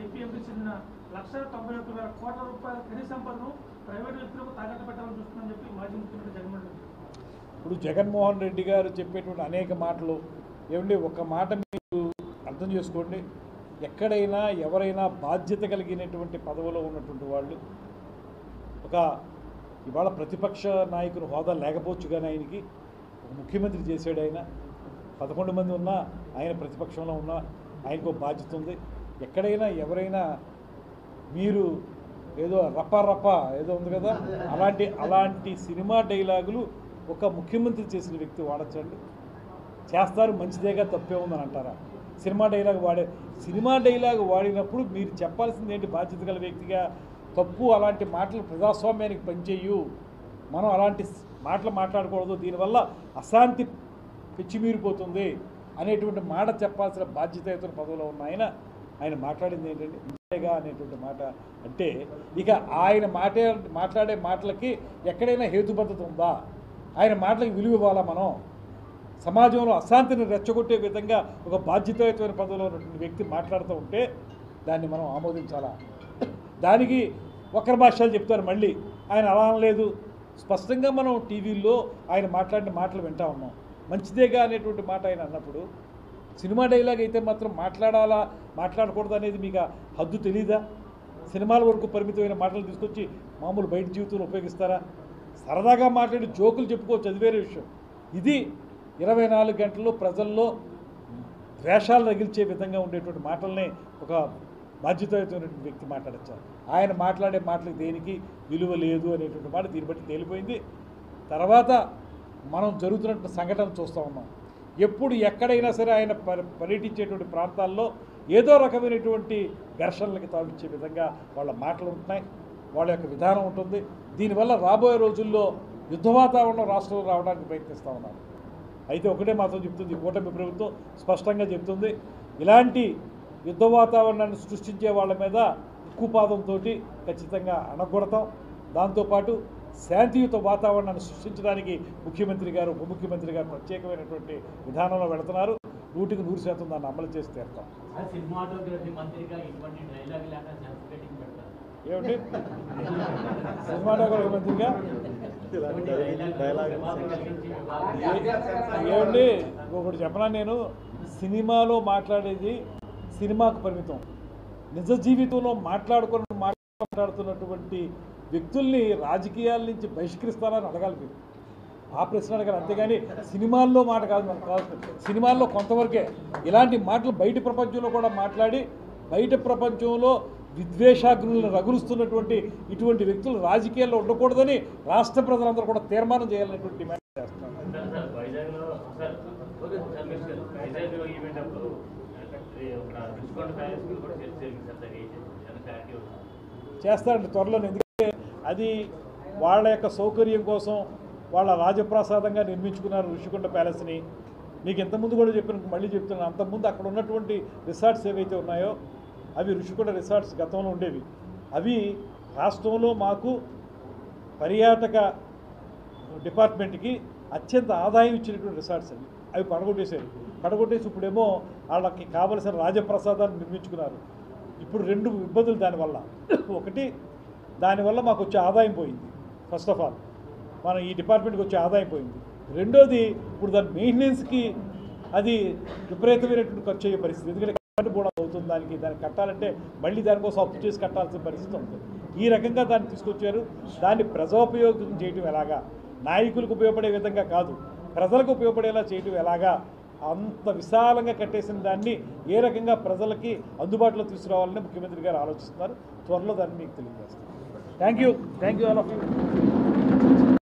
AP MP చెందిన 1,91,000 కోట్ల రూపాయల ఖనిజ సంపదను ప్రైవేటు వ్యక్తులకు తాకట్టు పెట్టాలని చూస్తుందని చెప్పి మాజీ ముఖ్యమంత్రి జగన్మోహన్ రెడ్డి. ఇప్పుడు జగన్మోహన్ రెడ్డి గారు చెప్పేటువంటి అనేక మాటలు ఏమండి, ఒక మాట మీరు అర్థం చేసుకోండి. ఎక్కడైనా ఎవరైనా బాధ్యత కలిగినటువంటి పదవిలో ఉన్నటువంటి వాళ్ళు ఇవాళ ప్రతిపక్ష నాయకుని హోదా లేకపోవచ్చు, కానీ ఆయనకి ఒక ముఖ్యమంత్రి చేశాడు. ఆయన 11 మంది ఉన్నా ఆయన ప్రతిపక్షంలో ఉన్నా ఆయనకు బాధ్యత ఉంది. ఎక్కడైనా ఎవరైనా మీరు ఏదో రప ఏదో ఉంది కదా, అలాంటి సినిమా డైలాగులు ఒక ముఖ్యమంత్రి చేసిన వ్యక్తి వాడచ్చండి? చేస్తారు, మంచిదేగా, తప్పే ఉందని అంటారా? సినిమా డైలాగ్ వాడినప్పుడు మీరు చెప్పాల్సింది ఏంటి? బాధ్యత గల వ్యక్తిగా తప్పు, అలాంటి మాటలు ప్రజాస్వామ్యానికి పనిచేయు, మనం అలాంటి మాటలు మాట్లాడకూడదు, దీనివల్ల అశాంతి పిచ్చిమీరిపోతుంది అనేటువంటి మాట చెప్పాల్సిన బాధ్యతయుత పదవిలో ఉన్న ఆయన మాట్లాడింది ఏంటండి? ఇంతేగా అనేటువంటి మాట. అంటే ఇక ఆయన మాట్లాడే మాటలకి ఎక్కడైనా హేతుబద్ధత ఉందా? ఆయన మాటలకి విలువ ఇవ్వాలా? మనం సమాజంలో అశాంతిని రెచ్చగొట్టే విధంగా ఒక బాధ్యతాయుతమైన పదవిలో ఉన్నటువంటి వ్యక్తి మాట్లాడుతూ ఉంటే దాన్ని మనం ఆమోదించాలా? దానికి ఒకరి భాషలు చెప్తారు, మళ్ళీ ఆయన అలా అనలేదు. స్పష్టంగా మనం టీవీల్లో ఆయన మాట్లాడిన మాటలు వింటా ఉన్నాం. మంచిదేగా అనేటువంటి మాట ఆయన అన్నప్పుడు, సినిమా డైలాగ్ అయితే మాత్రం మాట్లాడాలా మాట్లాడకూడదు అనేది మీకు హద్దు తెలీదా? సినిమాల వరకు పరిమితమైన మాటలు తీసుకొచ్చి మామూలు బయట జీవితంలో ఉపయోగిస్తారా? సరదాగా మాట్లాడి జోకులు చెప్పుకోవచ్చు, అది వేరే విషయం. ఇది 24 గంటల్లో ప్రజల్లో ద్వేషాలు రగిల్చే విధంగా ఉండేటువంటి మాటల్ని ఒక బాధ్యతాయుతమైనటువంటి వ్యక్తి మాట్లాడచ్చారు. ఆయన మాట్లాడే మాటలకు దేనికి విలువ లేదు అనేటువంటి మాట దీన్ని బట్టి తేలిపోయింది. తర్వాత మనం జరుగుతున్న సంఘటన చూస్తూ ఉన్నాం. ఎప్పుడు ఎక్కడైనా సరే ఆయన పర్యటించేటువంటి ప్రాంతాల్లో ఏదో రకమైనటువంటి ఘర్షణలకి తావిచ్చే విధంగా వాళ్ళ మాటలు ఉంటున్నాయి, వాళ్ళ యొక్క విధానం ఉంటుంది. దీనివల్ల రాబోయే రోజుల్లో యుద్ధ వాతావరణం రాష్ట్రంలో రావడానికి ప్రయత్నిస్తూ ఉన్నారు. అయితే ఒకటే మాత్రం చెప్తుంది, కూటమి ప్రభుత్వం స్పష్టంగా చెప్తుంది, ఇలాంటి యుద్ధ వాతావరణాన్ని సృష్టించే వాళ్ళ మీద ఉక్కుపాదంతో ఖచ్చితంగా అణగొడతాం. దాంతోపాటు శాంతియుత వాతావరణాన్ని సృష్టించడానికి ముఖ్యమంత్రి గారు, ఉప ముఖ్యమంత్రి గారు ప్రత్యేకమైనటువంటి విధానంలో వెళుతున్నారు. 100% దాన్ని అమలు చేసి తీరుతాం. ఏమిటి సినిమాటోగ్రఫీ మంత్రిగా ఏమండి? ఒకటి చెప్పనా, నేను సినిమాలో మాట్లాడేది సినిమాకు పరిమితం. నిజ జీవితంలో మాట్లాడుతున్నటువంటి వ్యక్తుల్ని రాజకీయాల నుంచి బహిష్కరిస్తారని అడగాలి మీరు. ఆ ప్రశ్న అడగాలి, అంతేగాని సినిమాల్లో మాట కాదు మనకు కావాల్సింది. సినిమాల్లో కొంతవరకే ఇలాంటి మాటలు బయట ప్రపంచంలో కూడా మాట్లాడి బయట ప్రపంచంలో విద్వేషాగ్నులను రగులుస్తున్నటువంటి ఇటువంటి వ్యక్తులు రాజకీయాల్లో ఉండకూడదని రాష్ట్ర ప్రజలందరూ కూడా తీర్మానం చేయాలనేటువంటి డిమాండ్ చేస్తున్నారు. చేస్తారండి త్వరలో. ఎందుకంటే అది వాళ్ళ యొక్క సౌకర్యం కోసం వాళ్ళ రాజప్రసాదంగా నిర్మించుకున్నారు ఋషికొండ ప్యాలెస్ని. మీకు ఇంతకుముందు కూడా మళ్ళీ చెప్తున్నాను, అంతకుముందు అక్కడ ఉన్నటువంటి రిసార్ట్స్ ఏవైతే ఉన్నాయో అవి ఋషికొండ రిసార్ట్స్ గతంలో ఉండేవి. అవి రాష్ట్రంలో మాకు పర్యాటక డిపార్ట్మెంట్కి అత్యంత ఆదాయం ఇచ్చినటువంటి రిసార్ట్స్ అవి పడగొట్టేసి ఇప్పుడేమో వాళ్ళకి కావలసిన రాజప్రసాదాన్ని నిర్మించుకున్నారు. ఇప్పుడు 2 ఇబ్బందులు దానివల్ల. ఒకటి, దానివల్ల మాకు వచ్చే ఆదాయం పోయింది. ఫస్ట్ ఆఫ్ ఆల్ మన ఈ డిపార్ట్మెంట్కి వచ్చే ఆదాయం పోయింది. రెండోది, ఇప్పుడు దాని మెయింటెనెన్స్కి అది విపరీతమైనటువంటి ఖర్చు అయ్యే పరిస్థితి. ఎందుకంటే కరెంట్ కూడా అవుతుంది, దానికి కట్టాలంటే మళ్ళీ దానికోసం అప్పు చేసి కట్టాల్సిన పరిస్థితి ఉంది. ఈ రకంగా దాన్ని తీసుకొచ్చారు. దాన్ని ప్రజోపయోగం చేయటం ఎలాగా, నాయకులకు ఉపయోగపడే విధంగా కాదు, ప్రజలకు ఉపయోగపడేలా చేయటం ఎలాగా, అంత విశాలంగా కట్టేసిన దాన్ని ఏ రకంగా ప్రజలకి అందుబాటులో తీసుకురావాలని ముఖ్యమంత్రి గారు ఆలోచిస్తున్నారు. త్వరలో దాన్ని మీకు తెలియజేస్తారు. Thank you all of you.